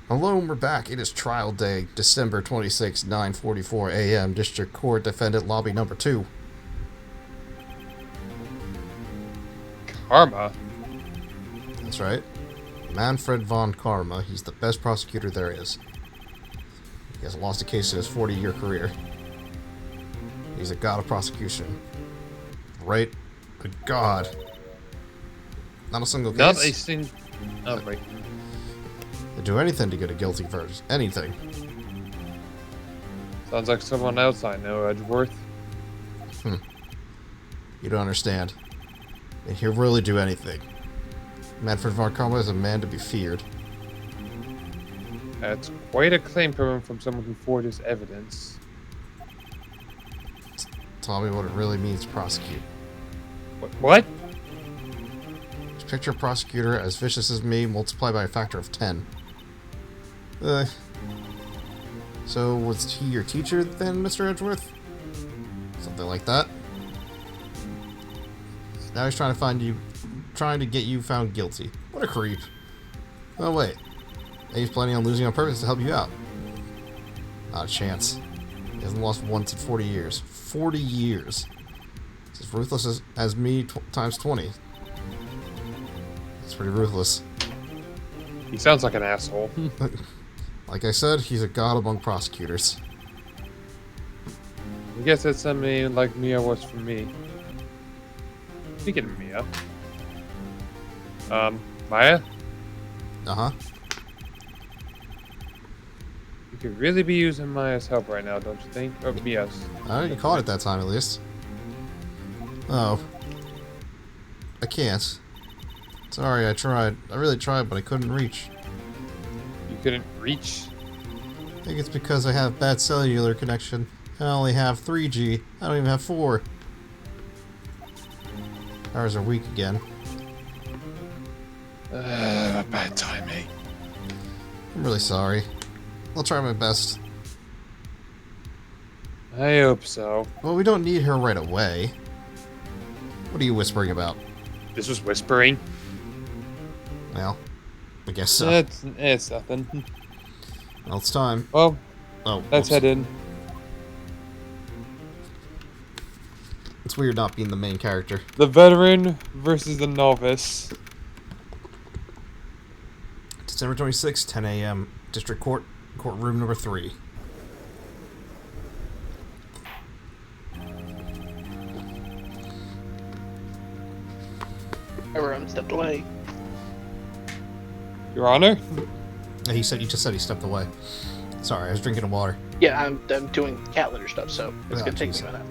Hello, we're back. It is trial day, December 26, 9:44 a.m. District Court, Defendant Lobby Number 2. Karma? That's right. Manfred von Karma. He's the best prosecutor there is. He hasn't lost a case in his 40-year career. He's a god of prosecution. Right? Good God. Not a single case. Not a single... Oh, right. They'd do anything to get a guilty verdict. Anything. Sounds like someone else I know, Edgeworth. You don't understand. He'll really do anything. Manfred von Karma is a man to be feared. That's quite a claim coming from someone who forges evidence. Tell me what it really means to prosecute. What? Just picture a prosecutor as vicious as me, multiplied by a factor of 10. So was he your teacher then, Mr. Edgeworth? Something like that. Now he's trying to get you found guilty. What a creep. Oh wait. And he's planning on losing on purpose to help you out. Not a chance. He hasn't lost once in 40 years. 40 years. It's as ruthless as me times 20. It's pretty ruthless. He sounds like an asshole. Like I said, he's a god among prosecutors. I guess that's something like Mia was for me. Speaking of Mia. Maya? Uh-huh. You could really be using Maya's help right now, don't you think? Or Mia's. You caught it that time, at least. Oh. I can't. Sorry, I tried. I really tried, but I couldn't reach. You couldn't reach? I think it's because I have bad cellular connection. I only have 3G. I don't even have 4. Ours are weak again. Bad timing. I'm really sorry. I'll try my best. I hope so. Well, we don't need her right away. What are you whispering about? This was whispering. Well, I guess so. It's nothing. Well, it's time. Well, Oh, let's oops. head in. It's weird not being the main character. The veteran versus the novice. December 26, 10 a.m. District Court, courtroom number 3. Everyone stepped away. Your Honor? He just said he stepped away. Sorry, I was drinking water. Yeah, I'm doing cat litter stuff, so it's gonna take me jeez. a minute.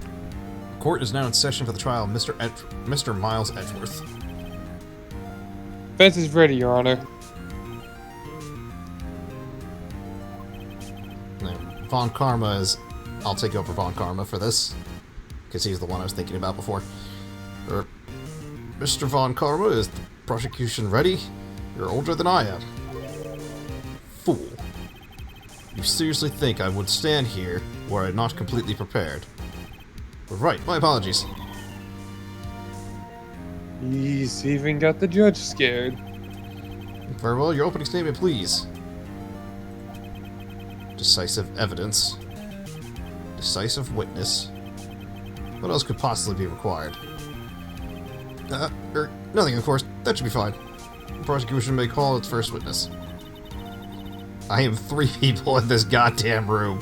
Court is now in session for the trial of Mr. Miles Edgeworth. Defense is ready, Your Honor. Now, Von Karma is... I'll take over Von Karma for this, because he's the one I was thinking about before. Mr. Von Karma, is the prosecution ready? You're older than I am. Fool. You seriously think I would stand here were I not completely prepared? Right, my apologies. He's even got the judge scared. Very well, your opening statement, please. Decisive evidence. Decisive witness. What else could possibly be required? Nothing, of course. That should be fine. The prosecution may call its first witness. I am 3 people in this goddamn room.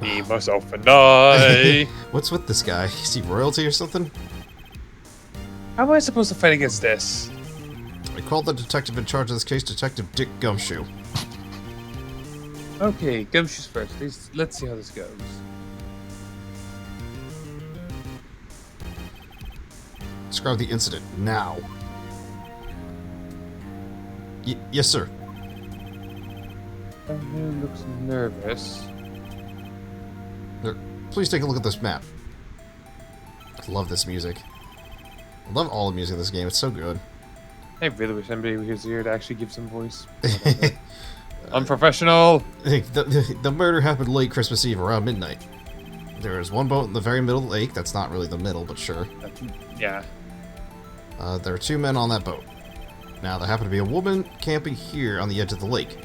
Me, myself, and I. What's with this guy? Is he royalty or something? How am I supposed to fight against this? I called the detective in charge of this case, Detective Dick Gumshoe. Okay, Gumshoe's first. Let's see how this goes. Describe the incident now. Yes, sir. Someone looks nervous. Please take a look at this map. I love this music. I love all the music in this game. It's so good. I really wish somebody was here to actually give some voice. Unprofessional. The murder happened late Christmas Eve around midnight. There is one boat in the very middle of the lake. That's not really the middle, but sure. Yeah. There are 2 men on that boat. Now, there happened to be a woman camping here on the edge of the lake.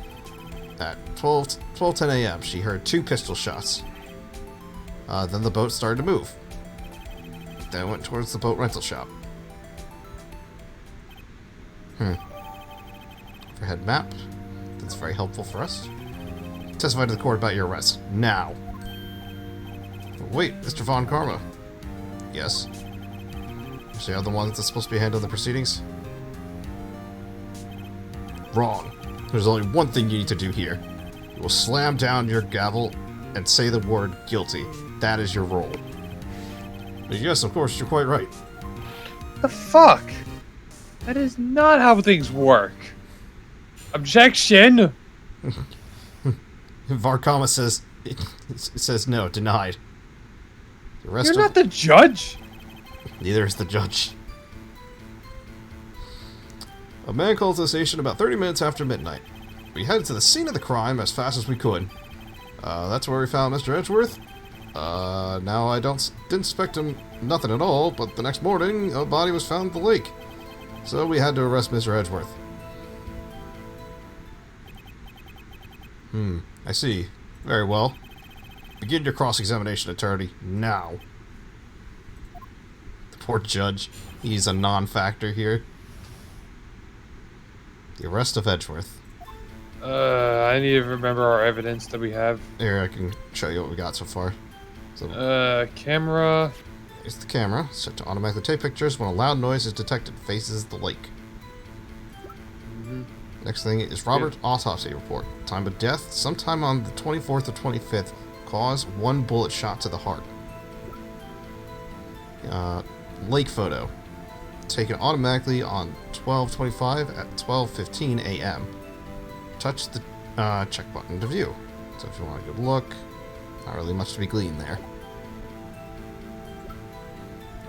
At 12:10 a.m., she heard 2 pistol shots. Then the boat started to move. Then went towards the boat rental shop. Overhead map. That's very helpful for us. Testify to the court about your arrest. Now. Wait, Mr. Von Karma. Yes. So you're the one that's supposed to be handling the proceedings? Wrong. There's only one thing you need to do here. You will slam down your gavel and say the word guilty. That is your role. Yes, of course, you're quite right. The fuck? That is not how things work. Objection! Varkama says no, denied. The rest You're not the judge. Neither is the judge. A man called to the station about 30 minutes after midnight. We headed to the scene of the crime as fast as we could. That's where we found Mr. Edgeworth. Now I didn't suspect him nothing at all, but the next morning a body was found in the lake. So we had to arrest Mr. Edgeworth. I see. Very well. Begin your cross-examination, attorney. Now. The poor judge. He's a non-factor here. The arrest of Edgeworth. I need to remember our evidence that we have. Here, I can show you what we got so far. So, camera. Here's the camera, set to automatically take pictures when a loud noise is detected faces the lake. Next thing is Robert's autopsy report. Time of death, sometime on the 24th or 25th. Cause, 1 bullet shot to the heart. Lake photo. Taken automatically on 12:25 at 12:15 a.m. Touch the check button to view. So if you want a good look, not really much to be gleaned there.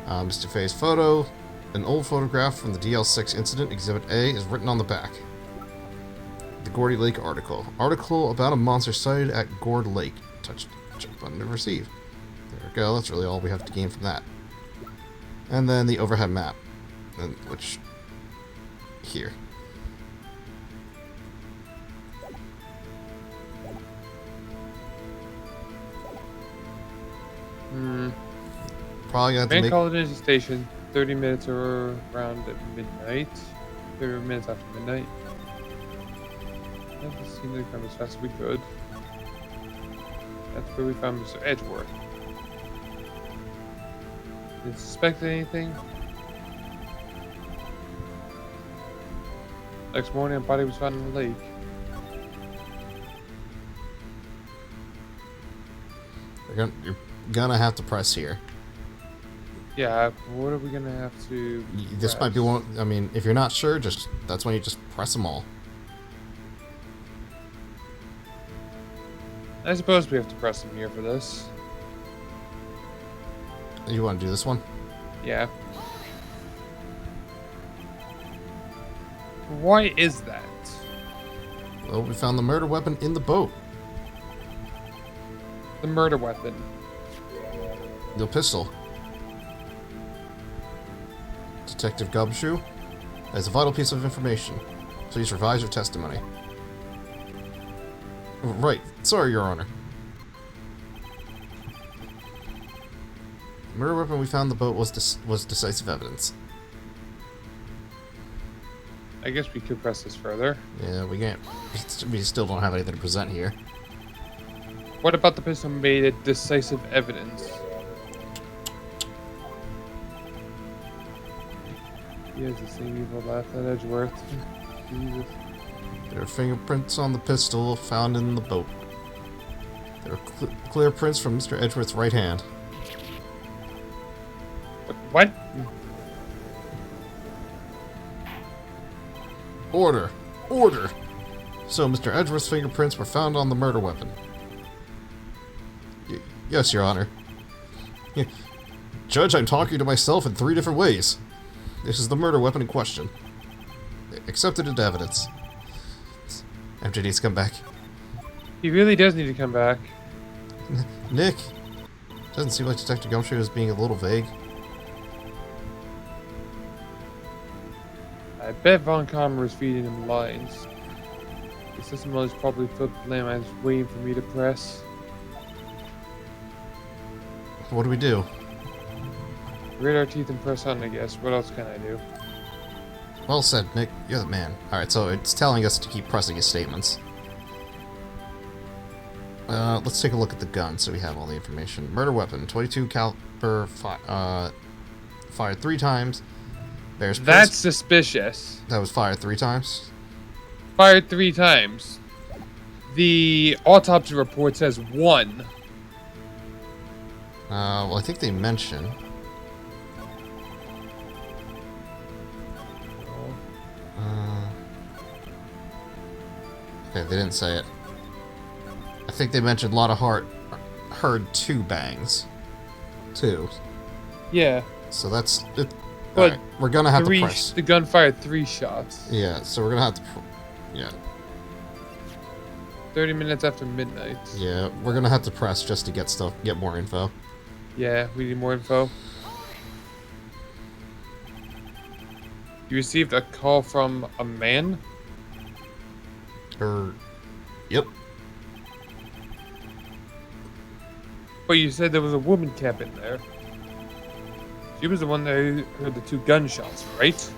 Mr. Faye's photo. An old photograph from the DL6 incident, Exhibit A, is written on the back. The Gordy Lake article. Article about a monster sighted at Gord Lake. Touch check button to receive. There we go. That's really all we have to gain from that. And then the overhead map. Which... here. Probably gonna have to Man make... called it a station. 30 minutes or around at midnight. 30 minutes after midnight. Let's see the crime as fast as we could. That's where we found Mr. Edgeworth. Didn't suspect anything. Next morning, a body was found in the lake. You're gonna have to press here. Yeah, what are we gonna have to... This might be one... I mean, if you're not sure, that's when you just press them all. I suppose we have to press them here for this. You want to do this one? Yeah. Why is that? Well, we found the murder weapon in the boat. The murder weapon. The pistol. Detective Gumshoe has a vital piece of information. Please revise your testimony. Right. Sorry, Your Honor. The murder weapon we found in the boat was decisive evidence. I guess we could press this further. Yeah, we can't. We still don't have anything to present here. What about the pistol made it decisive evidence? He has the same evil laugh at Edgeworth. Jesus. There are fingerprints on the pistol found in the boat. There are clear prints from Mr. Edgeworth's right hand. What? Order! Order! So, Mr. Edgeworth's fingerprints were found on the murder weapon. Yes, Your Honor. Judge, I'm talking to myself in 3 different ways. This is the murder weapon in question. Accepted into evidence. MJ needs to come back. He really does need to come back. Nick! Doesn't seem like Detective Gumshoe is being a little vague. I bet Von Karmer is feeding him lines. The system is probably filled with landmines waiting for me to press. What do we do? Grit our teeth and press on, I guess. What else can I do? Well said, Nick. You're the man. Alright, so it's telling us to keep pressing his statements. Let's take a look at the gun so we have all the information. Murder weapon, 22 caliber, fired 3 times. Bears That's suspicious. That was fired 3 times? Fired 3 times. The autopsy report says 1. Well, I think they mention. Okay, they didn't say it. I think they mentioned a lot of heard 2 bangs. 2. Yeah. So that's it. But right, we're gonna have to press. The gun fired 3 shots. Yeah, so we're gonna have to. Yeah. 30 minutes after midnight. Yeah, we're gonna have to press just to get more info. Yeah, we need more info. You received a call from a man? Yep. But you said there was a woman camping there. She was the one that heard the 2 gunshots, right?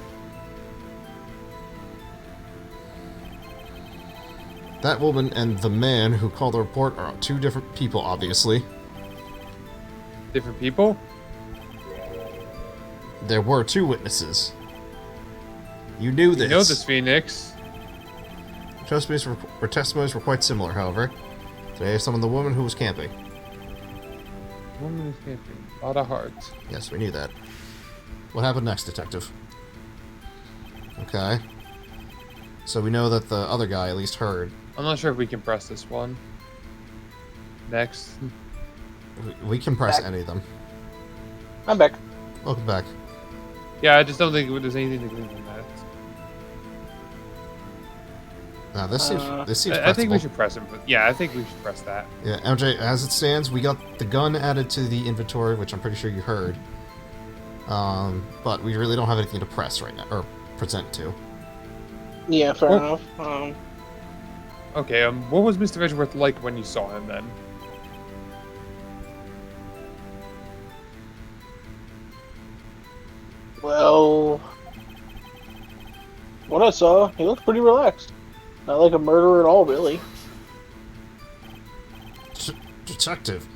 That woman and the man who called the report are 2 different people, obviously. Different people? There were 2 witnesses. You knew this. You know this, Phoenix. Testimonies were quite similar, however. Today, some of the woman who was camping. Woman is camping. A lot of hearts. Yes, we knew that. What happened next, Detective? Okay. So we know that the other guy at least heard. I'm not sure if we can press this one. Next. We can press Back. any of them. I'm back. Welcome back. Yeah, I just don't think there's anything to glean from that. Now this seems. I think we should press it. But yeah, I think we should press that. Yeah, MJ. As it stands, we got the gun added to the inventory, which I'm pretty sure you heard. But we really don't have anything to press right now or present to. Yeah, fair Oh. enough. Okay. What was Mr. Edgeworth like when you saw him then? Well, what I saw, he looked pretty relaxed. Not like a murderer at all, really. Detective,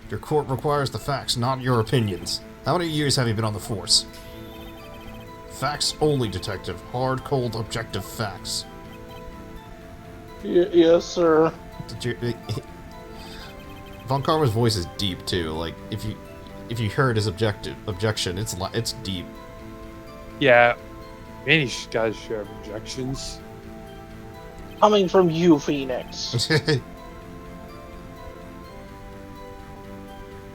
your court requires the facts, not your opinions. How many years have you been on the force? Facts only, Detective. Hard, cold, objective facts. Yes, sir. Von Karma's voice is deep too. Like if you heard his objection, it's deep. Yeah. Many guys share objections. Coming from you, Phoenix.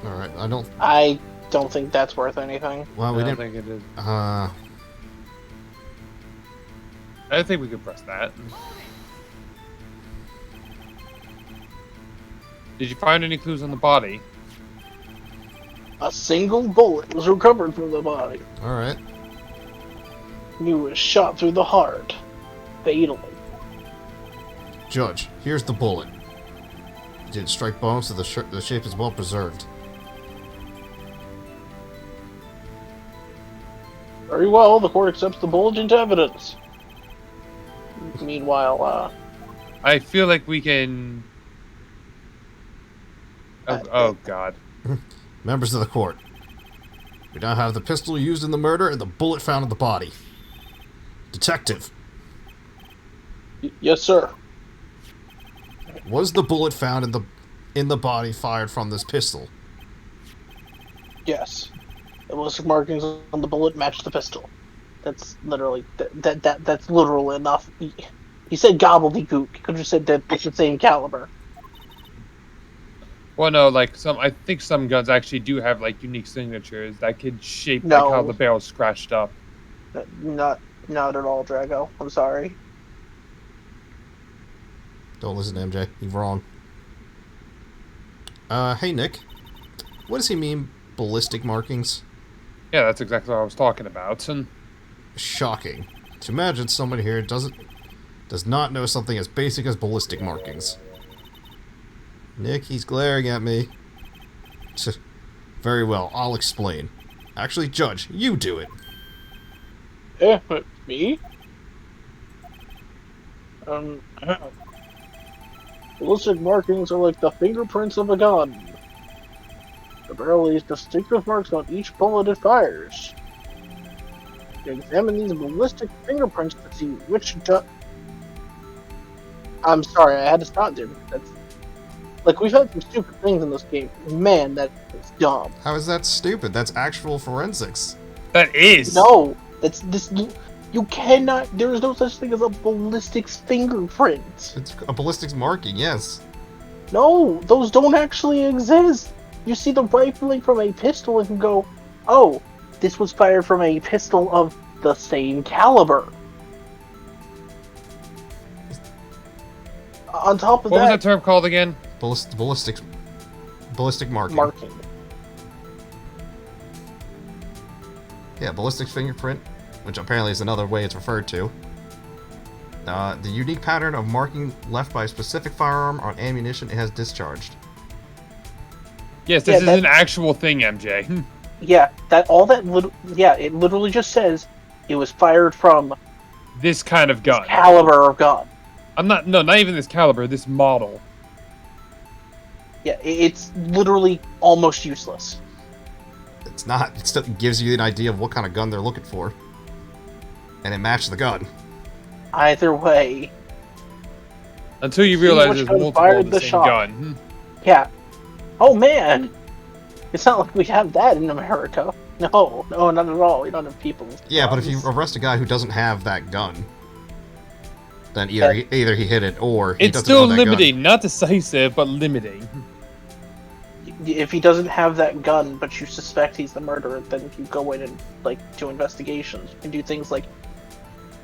All right, I don't think that's worth anything. Well, I we don't didn't. think it is. Uh, I think we could press that. Did you find any clues on the body? A single bullet was recovered from the body. all right. He was shot through the heart, fatally. Judge, here's the bullet. It didn't strike bone, so the shape is well preserved. Very well, the court accepts the bullet into evidence. Meanwhile, I feel like we can. Oh God. Members of the court, we now have the pistol used in the murder and the bullet found in the body. Detective, yes, sir. was the bullet found in the body fired from this pistol? Yes. The ballistic markings on the bullet match the pistol. That's literally that's literal enough. He said gobbledygook. He could have said that it's the same caliber. Well, no, like I think some guns actually do have like unique signatures that could shape No. like how the barrel's scratched up. Not at all, Drago. I'm sorry. Don't listen to MJ. He's wrong. Hey Nick, what does he mean, ballistic markings? Yeah, that's exactly what I was talking about. And Shocking. To imagine someone here does not know something as basic as ballistic markings. Nick, he's glaring at me. Very well, I'll explain. Actually, Judge, you do it. Me? Ballistic markings are like the fingerprints of a gun. The barrel leaves distinctive marks on each bullet it fires. You examine these ballistic fingerprints to see which I'm sorry, I had to stop there. That's like, we've had some stupid things in this game. Man, that is dumb. How is that stupid? That's actual forensics. That is. No, that's this. You cannot. There is no such thing as a ballistics fingerprint. It's a ballistics marking, yes. No, those don't actually exist. You see the rifling from a pistol and you go, oh, this was fired from a pistol of the same caliber. On top of what was that that term called again? Ballistic marking. Yeah, ballistic fingerprint, which apparently is another way it's referred to. The unique pattern of marking left by a specific firearm on ammunition it has discharged. Yes, this is an actual thing, MJ. Yeah, it literally just says it was fired from This kind of gun. caliber of gun. not even this caliber, this model. Yeah, it's literally almost useless. It's not. It still gives you an idea of what kind of gun they're looking for. And it matched the gun. Either way. Until you See realize which there's gun multiple fired of the the same shot. gun. Yeah. Oh man! It's not like we have that in America. No, not at all. We don't have people. Yeah, but if you arrest a guy who doesn't have that gun, then either he hit it or he It's doesn't still own that limiting, gun. not decisive, but limiting. If he doesn't have that gun, but you suspect he's the murderer, then you go in and do investigations. You can do things like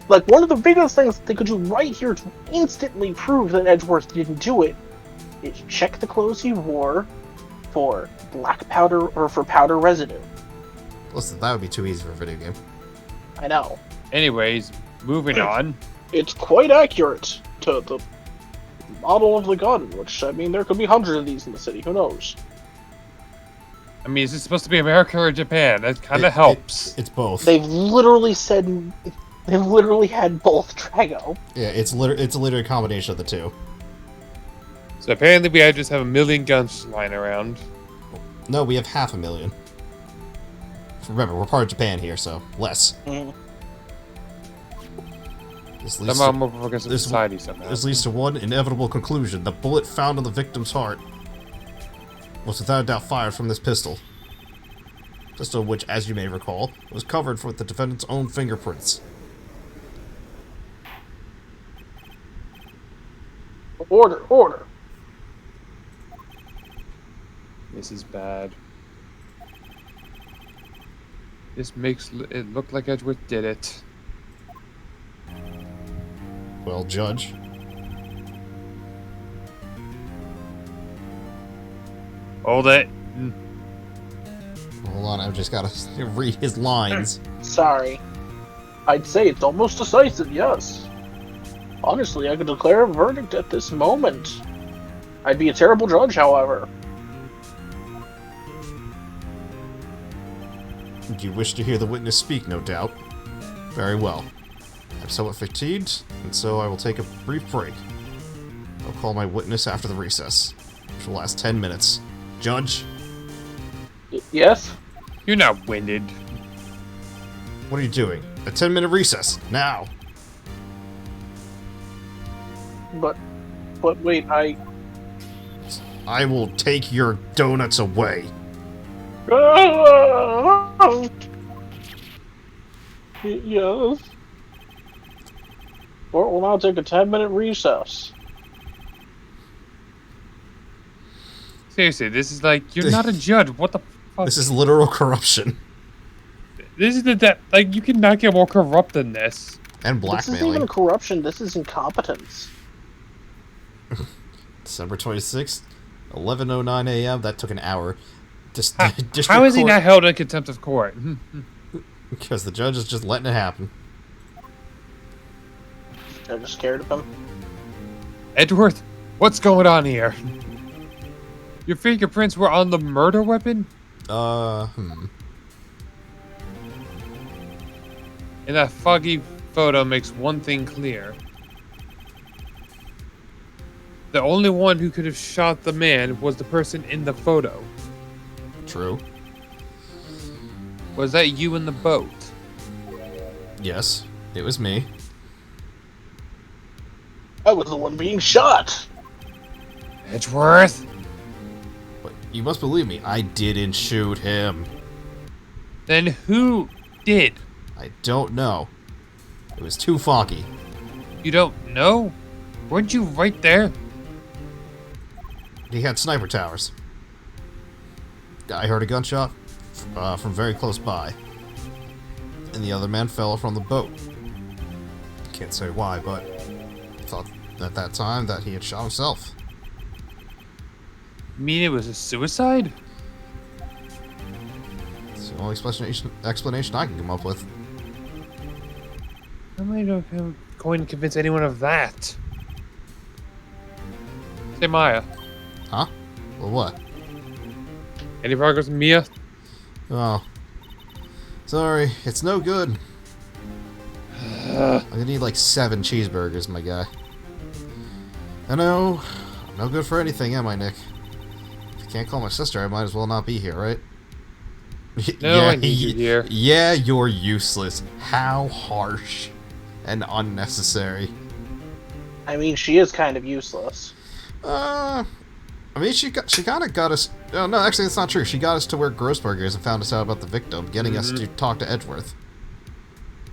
one of the biggest things they could do right here to instantly prove that Edgeworth didn't do it is check the clothes he wore for black powder or for powder residue. Listen, that would be too easy for a video game. I know. Anyways, moving on. It's quite accurate to the model of the gun, which, I mean, there could be hundreds of these in the city, who knows? I mean, is it supposed to be America or Japan? That kind of helps. It's both. They've literally had both Drago. Yeah, it's literally a combination of the two. So apparently we just have 1 million guns lying around. No, we have 500,000. Remember, we're part of Japan here, so less. Mm. This leads Somehow to- more progressive this- society somehow. This leads to one inevitable conclusion. The bullet found in the victim's heart was without a doubt fired from this pistol. Pistol which, as you may recall, was covered with the defendant's own fingerprints. Order. This is bad. This makes it look like Edgeworth did it. Well, Judge. Hold it. Hold on, I've just gotta read his lines. Sorry. I'd say it's almost decisive, yes. Honestly, I could declare a verdict at this moment. I'd be a terrible judge, however. You wish to hear the witness speak, no doubt. Very well. I'm somewhat fatigued, and so I will take a brief break. I'll call my witness after the recess, which will last 10 minutes. Judge, Yes? You're not winded. what are you doing? A 10-minute recess, now! But wait, I will take your donuts away. Yes. Court will now take a 10-minute recess. Seriously, this is like, you're not a judge. What the fuck? This is literal corruption. This is you cannot get more corrupt than this. And This isn't blackmailing. even corruption, this is incompetence. December 26th, 11:09 a.m. That took an hour. How is he not held in contempt of court? Because the judge is just letting it happen. They're just scared of him. Edgeworth, what's going on here? Your fingerprints were on the murder weapon? Hmm. And that foggy photo makes one thing clear. The only one who could have shot the man was the person in the photo. True. Was that you in the boat? Yes, it was me. I was the one being shot. Edgeworth? But you must believe me, I didn't shoot him. Then who did? I don't know. It was too foggy. You don't know? Weren't you right there? He had sniper towers. I heard a gunshot from very close by. And the other man fell from the boat. Can't say why, but I thought at that time that he had shot himself. You mean it was a suicide? It's the only explanation I can come up with. How am I going to convince anyone of that? Say Maya. Huh? Well, what? Any progress with Mia? Oh. Sorry, it's no good. I'm gonna need like 7 cheeseburgers, my guy. I know. I'm no good for anything, am I, Nick? If you can't call my sister, I might as well not be here, right? No, I need you here. Yeah, you're useless. How harsh and unnecessary. I mean, she is kind of useless. I mean, she kind of got us. Oh, no, actually, that's not true. She got us to where Grossberger is and found us out about the victim, getting us to talk to Edgeworth.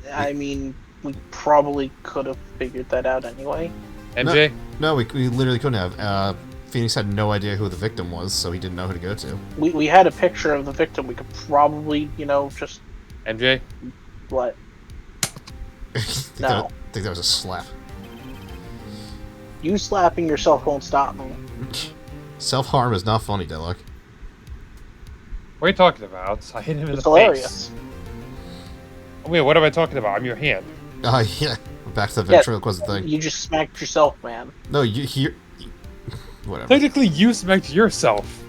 I mean, we probably could have figured that out anyway. MJ? No, we literally couldn't have. Phoenix had no idea who the victim was, so he didn't know who to go to. We had a picture of the victim. We could probably, just MJ? what? No. I think that was a slap. You slapping yourself won't stop me. Self-harm is not funny, Deluck. What are you talking about? I hit him in It's the hilarious. face. Oh, wait, what am I talking about? I'm your hand. Yeah. Back to the ventriloquism thing. You just smacked yourself, man. No, whatever. Technically, you smacked yourself.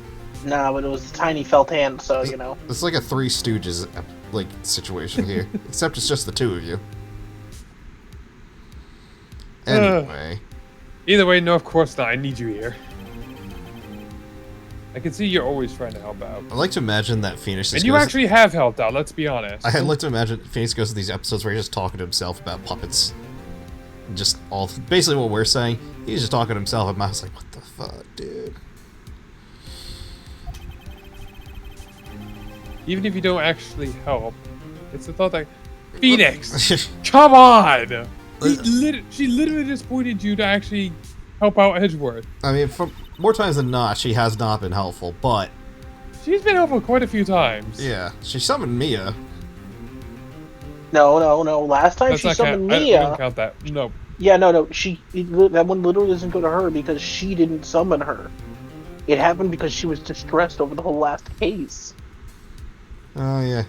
Nah, but it was a tiny felt hand, so, It's like a Three Stooges situation here. Except it's just the two of you. Anyway. Either way, no, of course not. I need you here. I can see you're always trying to help out. I like to imagine that Phoenix And you actually have helped out, let's be honest. I like to imagine Phoenix goes to these episodes where he's just talking to himself about puppets. Just basically what we're saying. He's just talking to himself, and Matt's like, what the fuck, dude? Even if you don't actually help, it's the thought that... Phoenix! Come on! She literally just pointed you to actually help out Edgeworth. I mean, for more times than not, she has not been helpful, but... She's been helpful quite a few times. Yeah, she summoned Mia. No. Last time That's she not summoned count. Mia. I don't count that. No. Yeah, no. That one literally doesn't go to her because she didn't summon her. It happened because she was distressed over the whole last case. Oh, yeah.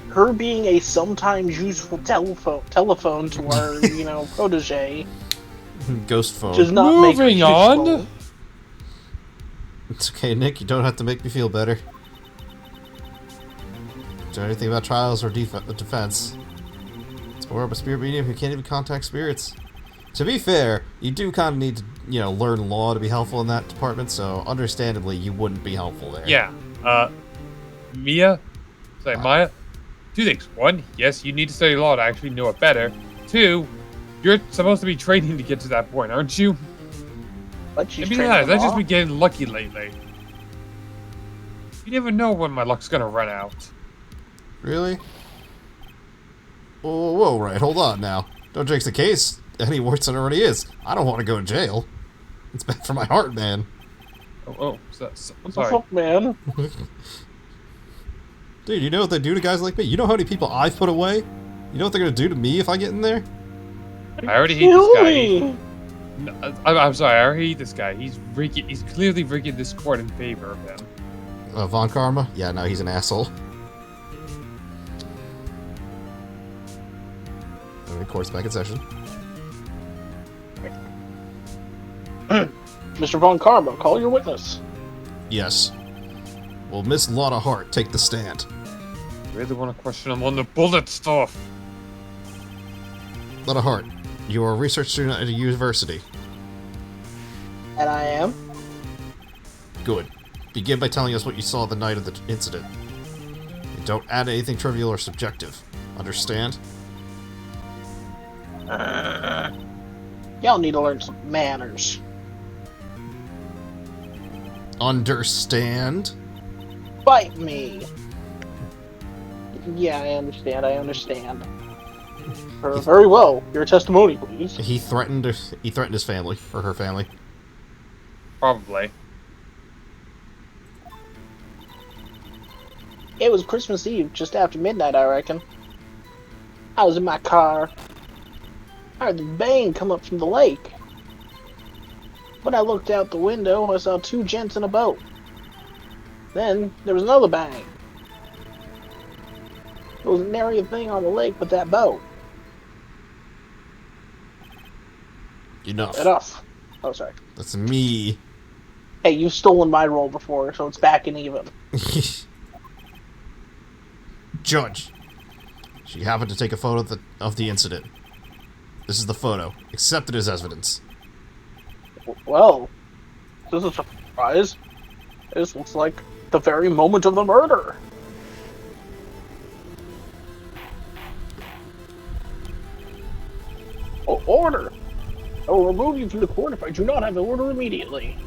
Her being a sometimes useful telephone to our, protege Ghost phone. does not make her Moving on. useful. It's okay, Nick. You don't have to make me feel better. Do anything about trials or defense. It's more of a spirit medium who can't even contact spirits. To be fair, you do kind of need to, learn law to be helpful in that department, so understandably, you wouldn't be helpful there. Yeah. Maya? 2 things. 1, yes, you need to study law to actually know it better. 2, you're supposed to be training to get to that point, aren't you? But she's To be training honest, I've law. just been getting lucky lately. You never know when my luck's gonna run out. Really? Whoa, right, hold on now. Don't jinx the case any worse than it already is. I don't want to go to jail. It's bad for my heart, man. I'm What the sorry. fuck, man? Dude, you know what they do to guys like me? You know how many people I've put away? You know what they're gonna do to me if I get in there? I already hate this guy. Really? No, I'm sorry, I already hate this guy. He's clearly rigging this court in favor of him. Von Karma? Yeah, no, he's an asshole. Okay, court's back in session. Mr. Von Karma, call your witness. Yes. Will Miss Lotta Hart take the stand? I really want to question him on the bullet stuff. Lotta Hart, you are a research student at a university. And I am? Good. Begin by telling us what you saw the night of the incident. And don't add anything trivial or subjective. Understand? Y'all need to learn some manners. Understand? Bite me. Yeah, I understand. Very well. Your testimony, please. He threatened his family, or her family. Probably. It was Christmas Eve, just after midnight, I reckon. I was in my car. I heard the bang come up from the lake. When I looked out the window, I saw two gents in a boat. Then, there was another bang. There was nary a thing on the lake but that boat. Enough. Oh, sorry. That's me. Hey, you've stolen my role before, so it's back and even. Judge, she happened to take a photo of the incident. This is the photo. Accepted as evidence. Well, this is a surprise. This looks like the very moment of the murder. Order! I will remove you from the court if I do not have the order immediately.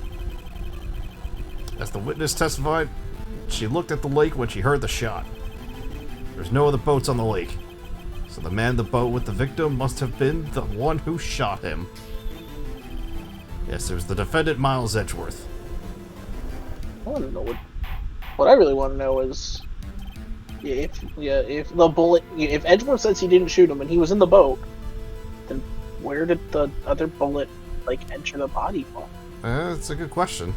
As the witness testified, she looked at the lake when she heard the shot. There's no other boats on the lake, so the man in the boat with the victim must have been the one who shot him. Yes, there's the defendant, Miles Edgeworth. I want to know what I really want to know is if the bullet, if Edgeworth says he didn't shoot him and he was in the boat, then where did the other bullet enter the body from? That's a good question.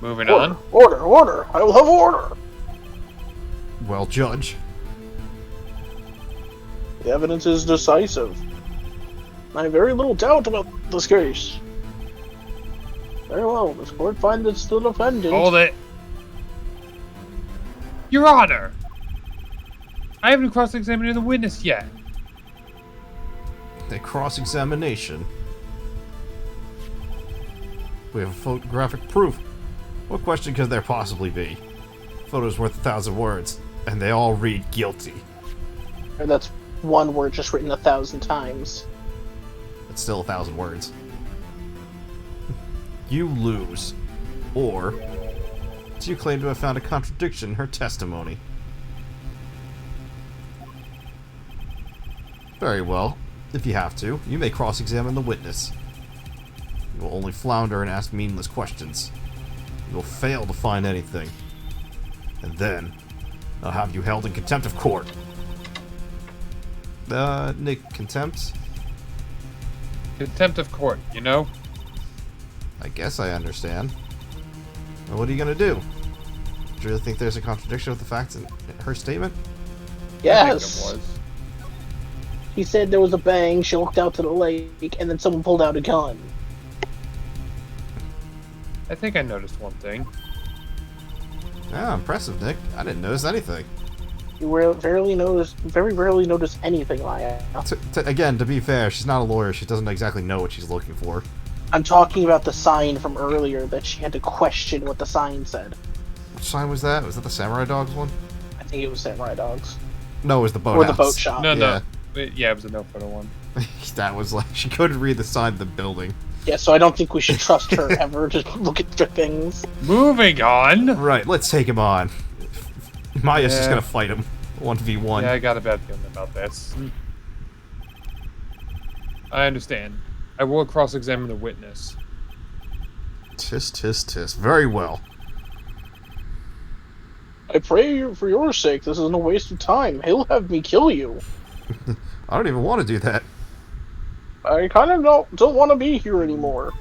Moving on. Order! I will have order! Well, Judge. The evidence is decisive. I have very little doubt about this case. Very well, this court finds the defendant. Hold it. Your Honor! I haven't cross-examined the witness yet. A cross-examination. We have photographic proof. What question could there possibly be? Photo's worth 1,000 words, and they all read guilty. That's one word just written 1,000 times. It's still 1,000 words. You lose. Or, do you claim to have found a contradiction in her testimony? Very well. If you have to, you may cross-examine the witness. You will only flounder and ask meaningless questions. You will fail to find anything. And then, I'll have you held in contempt of court. Nick, contempt? Contempt of court, you know? I guess I understand. Well, what are you gonna do? Do you really think there's a contradiction with the facts in her statement? Yes! I think it was. He said there was a bang, she looked out to the lake, and then someone pulled out a gun. I think I noticed one thing. Ah, impressive, Nick. I didn't notice anything. You very rarely notice anything, Maya. Again, to be fair, she's not a lawyer. She doesn't exactly know what she's looking for. I'm talking about the sign from earlier that she had to question what the sign said. Which sign was that? Was that the Samurai Dogs one? I think it was Samurai Dogs. No, it was the boat Or house. the boat shop. No. Yeah. Yeah, it was a no photo one. That was like, she couldn't read the sign of the building. Yeah, so I don't think we should trust her ever to look at the things. Moving on! Right, let's take him on. Maya's just Yeah. gonna fight him. 1v1. Yeah, I got a bad feeling about this. I understand. I will cross-examine the witness. Tisk, tisk, tisk. Very well. I pray for your sake, this isn't a waste of time. He'll have me kill you. I don't even want to do that. I kind of don't want to be here anymore.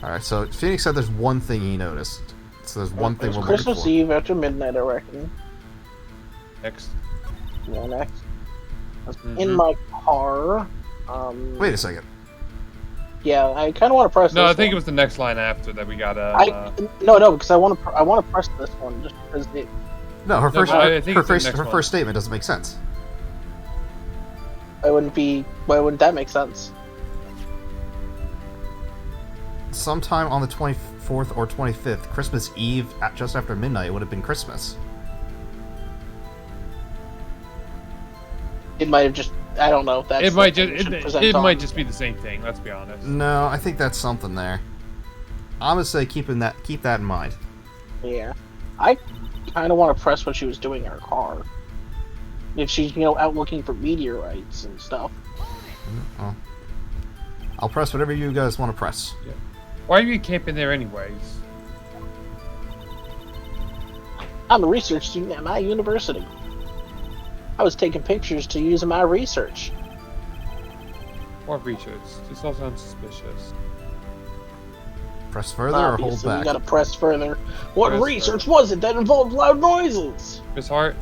Alright, so Phoenix said there's one thing he noticed. So there's one thing It's we're looking Christmas for. Eve after midnight, I reckon. Next. Yeah, next. I was in my car. Wait a second. Yeah, I kind of want to press. No, this I think one. it was the next line after that we got. No, because I want to press this one just because it. No, her No, first I think her it's the first next her one. first statement doesn't make sense. Why wouldn't that make sense? Sometime on the 24th or 25th, Christmas Eve, at just after midnight, would have been Christmas. It might have just. I don't know. That's It might something just we should present it on. might just be the same thing. Let's be honest. No, I think that's something there. I'm gonna say keep that in mind. Yeah, I kind of want to press what she was doing in her car. If she's out looking for meteorites and stuff. Well, I'll press whatever you guys want to press. Yeah. Why are you camping there anyways? I'm a research student at my university. I was taking pictures to use in my research. What research? This all sounds suspicious. Press further or hold Obviously, back. you gotta press further. What Press research was it that involved loud noises? Miss Hart,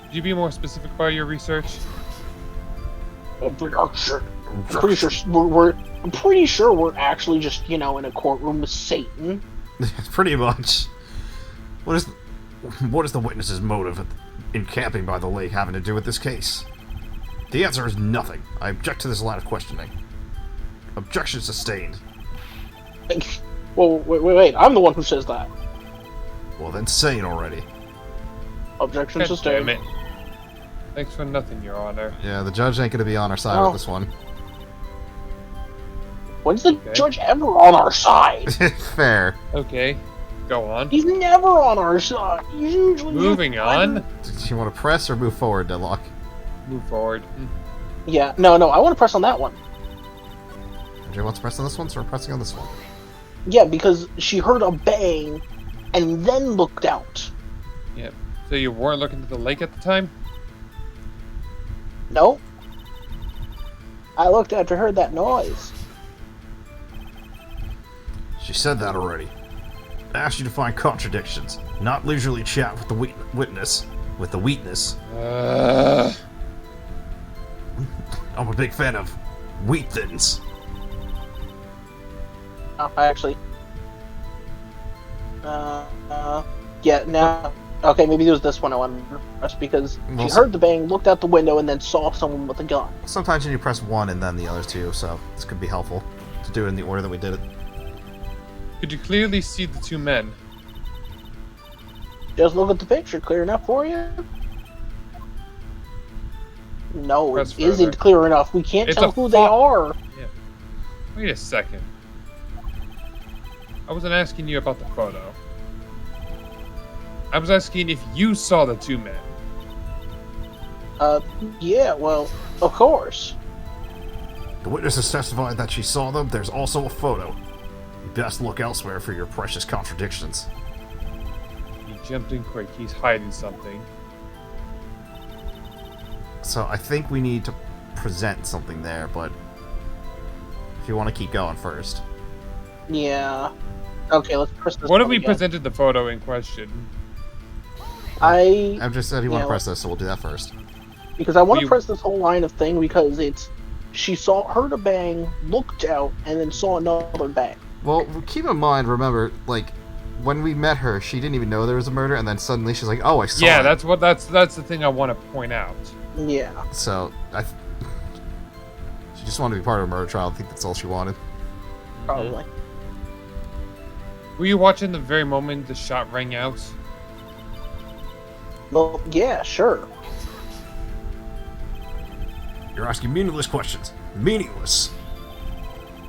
could you be more specific about your research? I'm pretty sure we're actually just in a courtroom with Satan. Pretty much. What is the witness's motive in camping by the lake having to do with this case? The answer is nothing. I object to this line of questioning. Objection sustained. Well, wait, I'm the one who says that. Well, then say it already. Objection God sustained. damn it. Thanks for nothing, Your Honor. Yeah, the judge ain't gonna be on our side Oh. with this one. When's the judge ever on our side? Fair. Okay, go on. He's never on our side. He's usually Moving on. Do you want to press or move forward, Deadlock? Move forward. Yeah, no, I want to press on that one. Do you want to press on this one, so we're pressing on this one? Yeah, because she heard a bang and then looked out. Yep. So you weren't looking at the lake at the time? No. I looked after heard that noise. She said that already. I asked you to find contradictions, not leisurely chat with the witness. With the weakness. I'm a big fan of wheat thins. Oh, I actually. Yeah, now. Okay, maybe it was this one I wanted to press because Well, she heard the bang, looked out the window, and then saw someone with a gun. Sometimes you need to press one and then the other two, so this could be helpful to do it in the order that we did it. Could you clearly see the two men? Just look at the picture. Clear enough for you? No, Press it further. isn't clear enough. We can't It's tell a who they are. Yeah. Wait a second. I wasn't asking you about the photo. I was asking if you saw the two men. Yeah, well, of course. The witness has testified that she saw them. There's also a photo. You best look elsewhere for your precious contradictions. He jumped in quick. He's hiding something. So I think we need to present something there, but if you want to keep going first. Yeah. Okay, let's press this What if one we again. presented the photo in question? I've just said you want Yeah, to press this, so we'll do that first. Because I want to You- press this whole line of thing because she heard a bang, looked out, and then saw another bang. Well, keep in mind, remember, like, when we met her, she didn't even know there was a murder, and then suddenly she's like, "Oh, I saw Yeah, it." that's the thing I want to point out. Yeah. So she just wanted to be part of a murder trial. I think that's all she wanted. Probably. Were you watching the very moment the shot rang out? Well, yeah, sure. You're asking meaningless questions. Meaningless.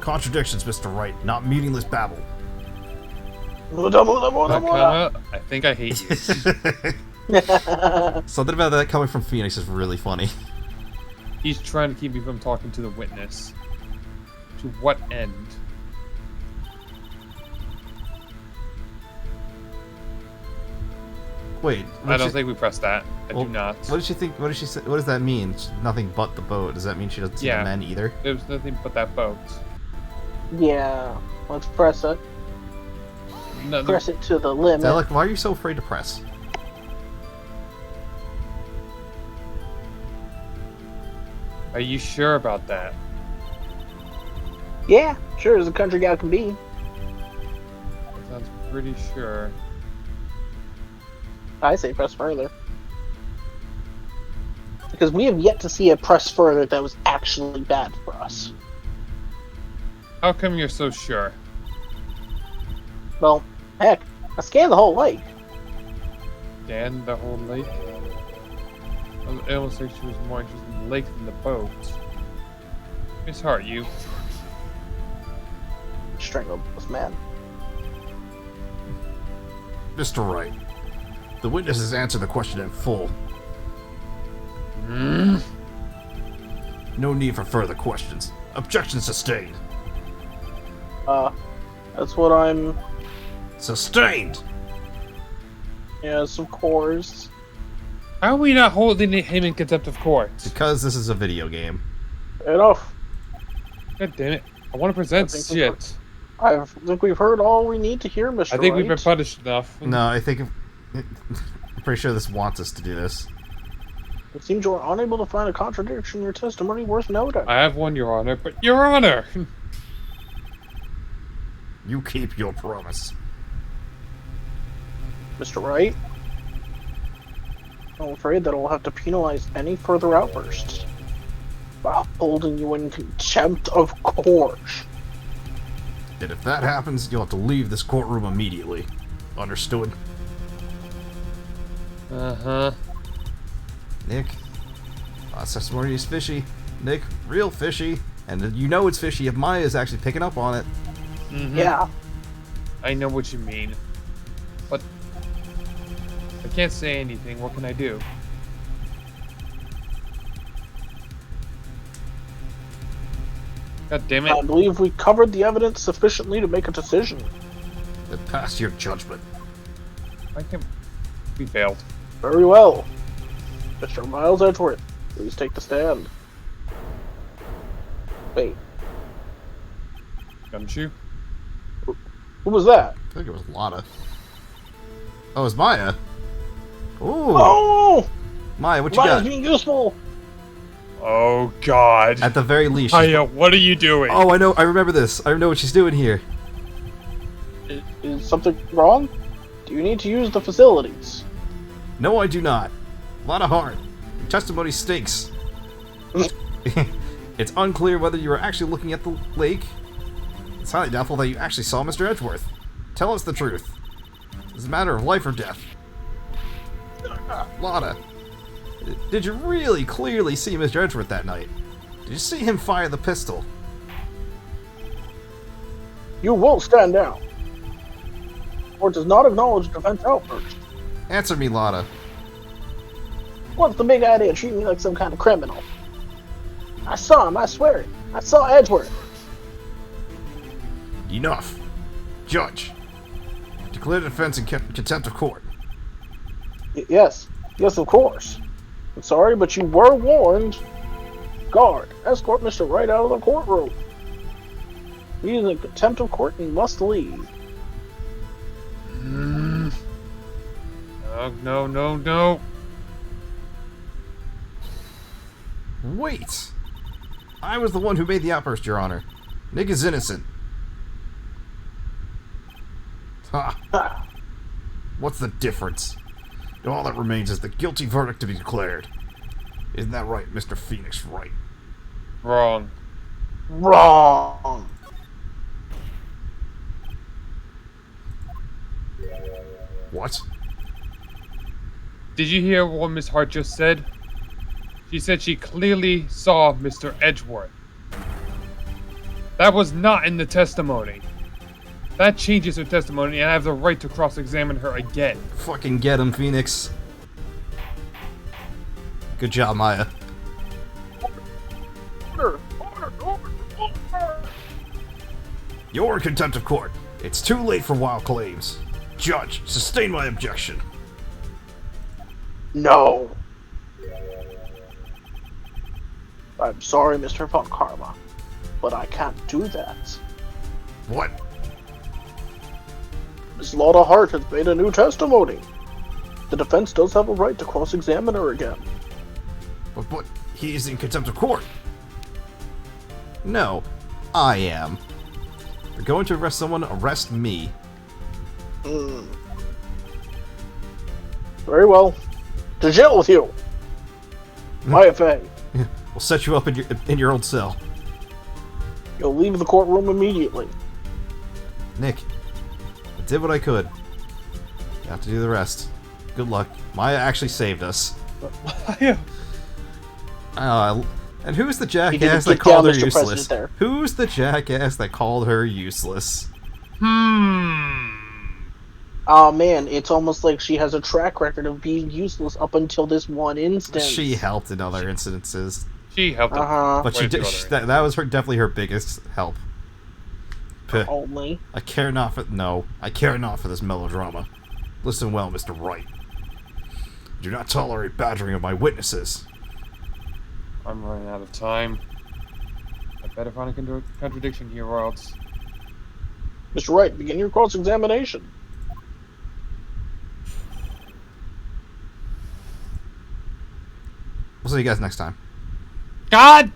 Contradictions, Mr. Wright, not meaningless babble. Comma, I think I hate you. Something about that coming from Phoenix is really funny. He's trying to keep me from talking to the witness. To what end? Wait, I don't think we pressed that. I Well, do not. What did she think? What did she say? What does that mean? Nothing but the boat. Does that mean she doesn't see Yeah. the men either? There was nothing but that boat. Yeah. Let's press it. No, Press it to the limit. Dalek, why are you so afraid to press? Are you sure about that? Yeah, sure as a country gal can be. That sounds pretty sure. I say press further. Because we have yet to see a press further that was actually bad for us. How come you're so sure? Well, heck, I scanned the whole lake. Dan, the whole lake? It almost like she was more interested in the lake than the boat. Miss Hart, you. Strangled this man. Mr. Wright, the witness has answered the question in full. No need for further questions. Objection sustained. That's what I'm... Sustained! Yes, of course. How are we not holding him in contempt of court? Because this is a video game. Enough. God damn it. I want to present shit. I think we've heard all we need to hear, Mr. I think we've been Wright. punished enough. No, I think... I'm pretty sure this wants us to do this. It seems you're unable to find a contradiction in your testimony worth noting. I have one, Your Honor, but Your Honor! You keep your promise. Mr. Wright? I'm afraid that I'll have to penalize any further outbursts by holding you in contempt of court. And if that happens, you'll have to leave this courtroom immediately. Understood? Uh-huh. Nick, testimony is fishy. Nick, real fishy. And you know it's fishy if Maya's actually picking up on it. Mm-hmm. Yeah. I know what you mean. But I can't say anything. What can I do? God damn I it. believe we covered the evidence sufficiently to make a decision. Then pass your judgment. I can... We failed. Very well. Mr. Miles Edgeworth, please take the stand. Wait, Gumshoe? who was that? I think it was Lotta. Oh, it's Maya. Ooh. Oh! Maya, what you Mine's got? being useful! Oh, God. At the very least. Hiya, what are you doing? Oh, I know. I remember this. I know what she's doing here. Is something wrong? Do you need to use the facilities? No, I do not. Lotta Hart. Your testimony stinks. It's unclear whether you were actually looking at the lake. It's highly doubtful that you actually saw Mr. Edgeworth. Tell us the truth. It's a matter of life or death. Lotta, did you really clearly see Mr. Edgeworth that night? Did you see him fire the pistol? You will stand down. Or does not acknowledge defense outburst. Answer me, Lotta. What's the big idea of treating me like some kind of criminal? I saw him, I swear it. I saw Edgeworth. Enough. Judge. Declare the defense in contempt of court. Yes, of course. I'm sorry, but you were warned. Guard, escort Mr. Wright out of the courtroom. He is in contempt of court and must leave. No. Wait! I was the one who made the outburst, Your Honor. Nick is innocent. Ha! Ha. What's the difference? All that remains is the guilty verdict to be declared. Isn't that right, Mr. Phoenix Wright? Wrong. Wrong. What? Did you hear what Miss Hart just said? She said she clearly saw Mr. Edgeworth. That was not in the testimony. That changes her testimony, and I have the right to cross-examine her again. Fucking get him, Phoenix. Good job, Maya. Order. You're in contempt of court. It's too late for wild claims. Judge, sustain my objection. No. I'm sorry, Mr. Von Karma, but I can't do that. What? Ms. Lotta Hart has made a new testimony. The defense does have a right to cross-examine her again. But he is in contempt of court. No, I am. If you're going to arrest someone, arrest me. Very well. To jail with you. IFA. We'll set you up in your old cell. You'll leave the courtroom immediately. Nick, I did what I could. You have to do the rest. Good luck. Maya actually saved us. Yeah. And who's the You jackass didn't that get down, called her Mr. useless? President, there. Who's the jackass that called her useless? Oh man, it's almost like she has a track record of being useless up until this one instance. She helped in other incidences. She helped him. But she did. That was definitely her biggest help. Only. I care not for this melodrama. Listen well, Mr. Wright. Do not tolerate badgering of my witnesses. I'm running out of time. I better find a contradiction here, or else. Mr. Wright, begin your cross-examination. We'll see you guys next time. God!